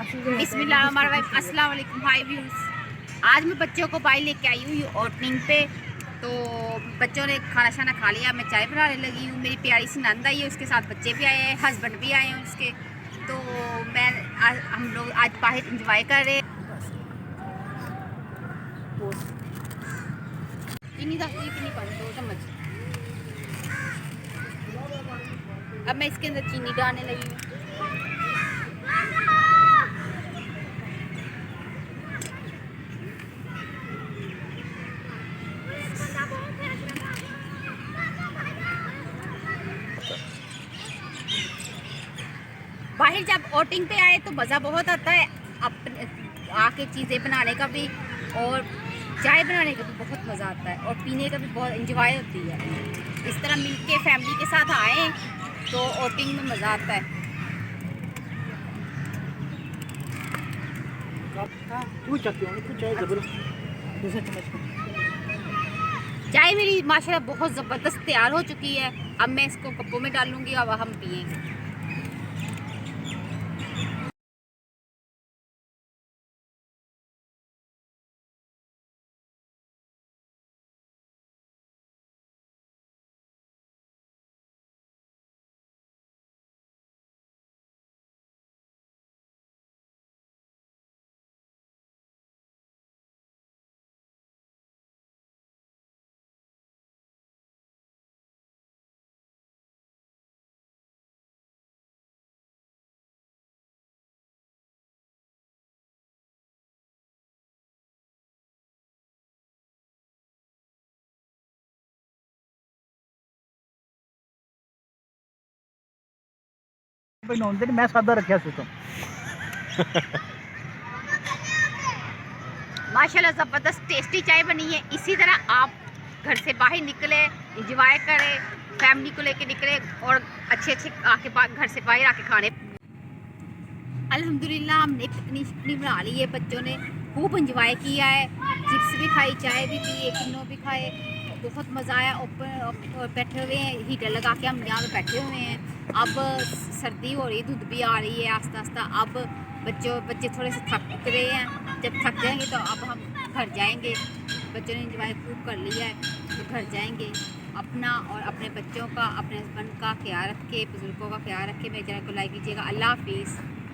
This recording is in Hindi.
बिस्मिल्लाह अस्सलाम वालेकुम हाय व्यूज़। आज मैं बच्चों को बाई लेके आई हूँ ओपनिंग पे। तो बच्चों ने खाना शाना खा लिया, मैं चाय बनाने लगी हूँ। मेरी प्यारी सी नंद आई है, उसके साथ बच्चे भी आए हैं, हस्बैंड भी आए हैं उसके। तो हम लोग आज बाहर इंजॉय कर रहे हैं। चीनी पानी 2 चम्मच। अब मैं इसके अंदर चीनी डालने लगी हूँ। बाहर जब आउटिंग पे आए तो मज़ा बहुत आता है, अपने आके चीज़ें बनाने का भी और चाय बनाने का भी बहुत मज़ा आता है और पीने का भी बहुत इंजॉय होती है। इस तरह मिलके फैमिली के साथ आए तो आउटिंग में मज़ा आता है। चाय मेरी माशाल्लाह बहुत ज़बरदस्त तैयार हो चुकी है। अब मैं इसको कपों में डालूंगी और हम पिएंगे। मैं सादा रखा सोचा माशाल्लाह ज़बरदस्त टेस्टी चाय बनी है। इसी तरह आप घर से बाहर निकले, इंजॉय करें, फैमिली को लेके निकले और अच्छे आके घर से बाहर आके खाने। अल्हम्दुलिल्लाह हमने पिकनिक बना ली है, बच्चों ने खूब इंजॉय किया है, चिप्स भी खाई, चाय भी पी, किन्नों भी खाए, बहुत मज़ा आया। ऊपर बैठे हुए हैं, हीटर लगा के हम यहाँ पे बैठे हुए हैं। अब सर्दी हो रही है, धूप भी आ रही है आस्ता आस्ता। अब बच्चे थोड़े से थक रहे हैं, जब थक जाएंगे तो अब हम घर जाएंगे। बच्चों ने इंजॉय खूब कर लिया है तो घर जाएंगे। अपना और अपने बच्चों का, अपने हस्बैंड का ख्याल रखें, बुजुर्गों का ख्याल रखें। मेरे चैनल को लाइक कीजिएगा। अल्लाह हाफिज़।